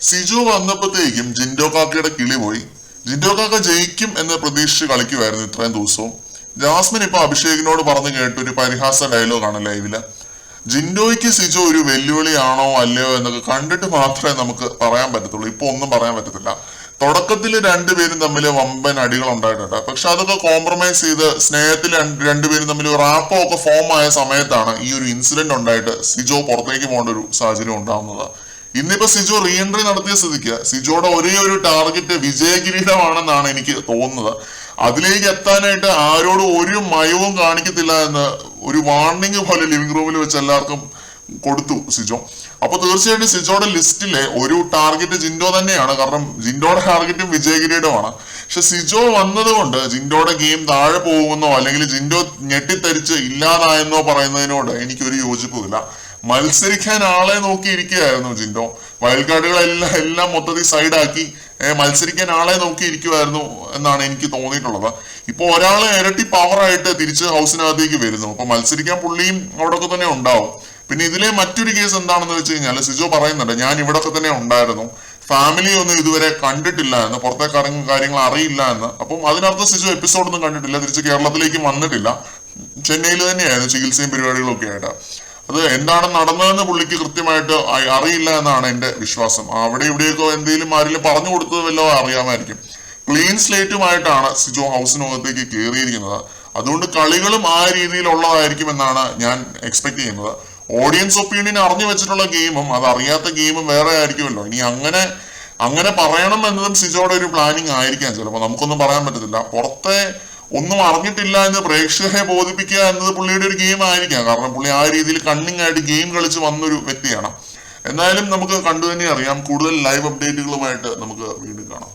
സിജു വന്നപ്പോഴത്തേക്കും ജിൻഡോ കാക്കയുടെ കിളി പോയി. ജിൻഡോ കാക്ക ജയിക്കും എന്ന് പ്രതീക്ഷിച്ച് കളിക്കുമായിരുന്നു ഇത്രയും ദിവസവും. ജാസ്മിൻ ഇപ്പൊ അഭിഷേകിനോട് പറഞ്ഞു കേട്ട ഒരു പരിഹാസ ഡയലോഗാണ് ലൈവില്. ജിൻഡോയ്ക്ക് സിജു ഒരു വെല്ലുവിളിയാണോ അല്ലയോ എന്നൊക്കെ കണ്ടിട്ട് മാത്രമേ നമുക്ക് പറയാൻ പറ്റത്തുള്ളൂ. ഇപ്പൊ ഒന്നും പറയാൻ പറ്റത്തില്ല. തുടക്കത്തിൽ രണ്ടുപേരും തമ്മിൽ വമ്പൻ അടികൾ ഉണ്ടായിട്ടുണ്ട്. പക്ഷെ അതൊക്കെ കോംപ്രമൈസ് ചെയ്ത് സ്നേഹത്തിൽ രണ്ടുപേരും തമ്മിൽ റാപ്പോ ഒക്കെ ഫോം ആയ സമയത്താണ് ഈ ഒരു ഇൻസിഡന്റ് ഉണ്ടായിട്ട് സിജോ പുറത്തേക്ക് പോകേണ്ട ഒരു സാഹചര്യം ഉണ്ടാവുന്നത്. ഇന്നിപ്പോ സിജോ റീ എൻട്രി നടത്തിയ സ്ഥിതിക്ക് സിജോയുടെ ഒരേ ഒരു ടാർഗറ്റ് വിജയകിരീടമാണെന്നാണ് എനിക്ക് തോന്നുന്നത്. അതിലേക്ക് എത്താനായിട്ട് ആരോടും ഒരു മയവും കാണിക്കത്തില്ല എന്ന് ഒരു വാർണിംഗ് പോലെ ലിവിംഗ് റൂമിൽ വെച്ച് എല്ലാവർക്കും കൊടുത്തു സിജോ. അപ്പൊ തീർച്ചയായിട്ടും സിജോയുടെ ലിസ്റ്റിലെ ഒരു ടാർഗറ്റ് ജിൻഡോ തന്നെയാണ്. കാരണം ജിൻഡോയുടെ ടാർഗറ്റും വിജയകിരീടമാണ്. പക്ഷെ സിജോ വന്നത് കൊണ്ട് ജിൻഡോയുടെ ഗെയിം താഴെ പോകുമെന്നോ അല്ലെങ്കിൽ ജിൻഡോ ഞെട്ടിത്തരിച്ച് ഇല്ലാതായെന്നോ പറയുന്നതിനോട് എനിക്കൊരു യോജിപ്പുമില്ല. മത്സരിക്കാൻ ആളെ നോക്കിയിരിക്കുകയായിരുന്നു ജിൻഡോ. വൈൽഡ് കാർഡുകളെല്ലാം മൊത്തത്തിൽ സൈഡാക്കി മത്സരിക്കാൻ ആളെ നോക്കിയിരിക്കുമായിരുന്നു എന്നാണ് എനിക്ക് തോന്നിയിട്ടുള്ളത്. ഇപ്പൊ ഒരാളെ ഇരട്ടി പവറായിട്ട് തിരിച്ച് ഹൗസിനകത്തേക്ക് വരുന്നു. അപ്പൊ മത്സരിക്കാൻ പുള്ളിയും അവിടെയൊക്കെ തന്നെ ഉണ്ടാവും. പിന്നെ ഇതിലെ മറ്റൊരു കേസ് എന്താണെന്ന് വെച്ച് കഴിഞ്ഞാൽ സിജോ പറയുന്നുണ്ട്, ഞാൻ ഇവിടൊക്കെ തന്നെ ഉണ്ടായിരുന്നു, ഫാമിലി ഒന്നും ഇതുവരെ കണ്ടിട്ടില്ല എന്ന്, പുറത്തേക്ക് ഇറങ്ങും കാര്യങ്ങൾ അറിയില്ല എന്ന്. അപ്പം അതിനർത്ഥം സിജോ എപ്പിസോഡൊന്നും കണ്ടിട്ടില്ല, തിരിച്ച് കേരളത്തിലേക്ക് വന്നിട്ടില്ല, ചെന്നൈയിൽ തന്നെയായിരുന്നു ചികിത്സയും പരിപാടികളും ഒക്കെ ആയിട്ട്. അത് എന്താണ് നടന്നതെന്ന് പുള്ളിക്ക് കൃത്യമായിട്ട് അറിയില്ല എന്നാണ് എന്റെ വിശ്വാസം. അവിടെ ഇവിടെയൊക്കെ എന്തെങ്കിലും ആരെങ്കിലും പറഞ്ഞു കൊടുത്തത് വല്ലതും അറിയാമായിരിക്കും. ക്ലീൻ സ്ലേറ്റുമായിട്ടാണ് സിജോ ഹൗസിനകത്തേക്ക് കയറിയിരിക്കുന്നത്. അതുകൊണ്ട് കളികളും ആ രീതിയിലുള്ളതായിരിക്കും എന്നാണ് ഞാൻ എക്സ്പെക്ട് ചെയ്യുന്നത്. ഓഡിയൻസ് ഒപ്പീനിയൻ അറിഞ്ഞു വെച്ചിട്ടുള്ള ഗെയിമും അത് അറിയാത്ത ഗെയിമും വേറെ ആയിരിക്കുമല്ലോ. ഇനി അങ്ങനെ പറയണം എന്നതും സിജോയുടെ ഒരു പ്ലാനിങ് ആയിരിക്കാം. ചിലപ്പോൾ നമുക്കൊന്നും പറയാൻ പറ്റത്തില്ല. പുറത്തെ ഒന്നും അറിഞ്ഞിട്ടില്ല എന്ന് പ്രേക്ഷകരെ ബോധിപ്പിക്കുക എന്നത് പുള്ളിയുടെ ഒരു ഗെയിം ആയിരിക്കാം. കാരണം പുള്ളി ആ രീതിയിൽ കണ്ണിങ് ആയിട്ട് ഗെയിം കളിച്ച് വന്നൊരു വ്യക്തിയാണ്. എന്തായാലും നമുക്ക് കണ്ടു തന്നെ അറിയാം. കൂടുതൽ ലൈവ് അപ്ഡേറ്റുകളുമായിട്ട് നമുക്ക് വീണ്ടും കാണാം.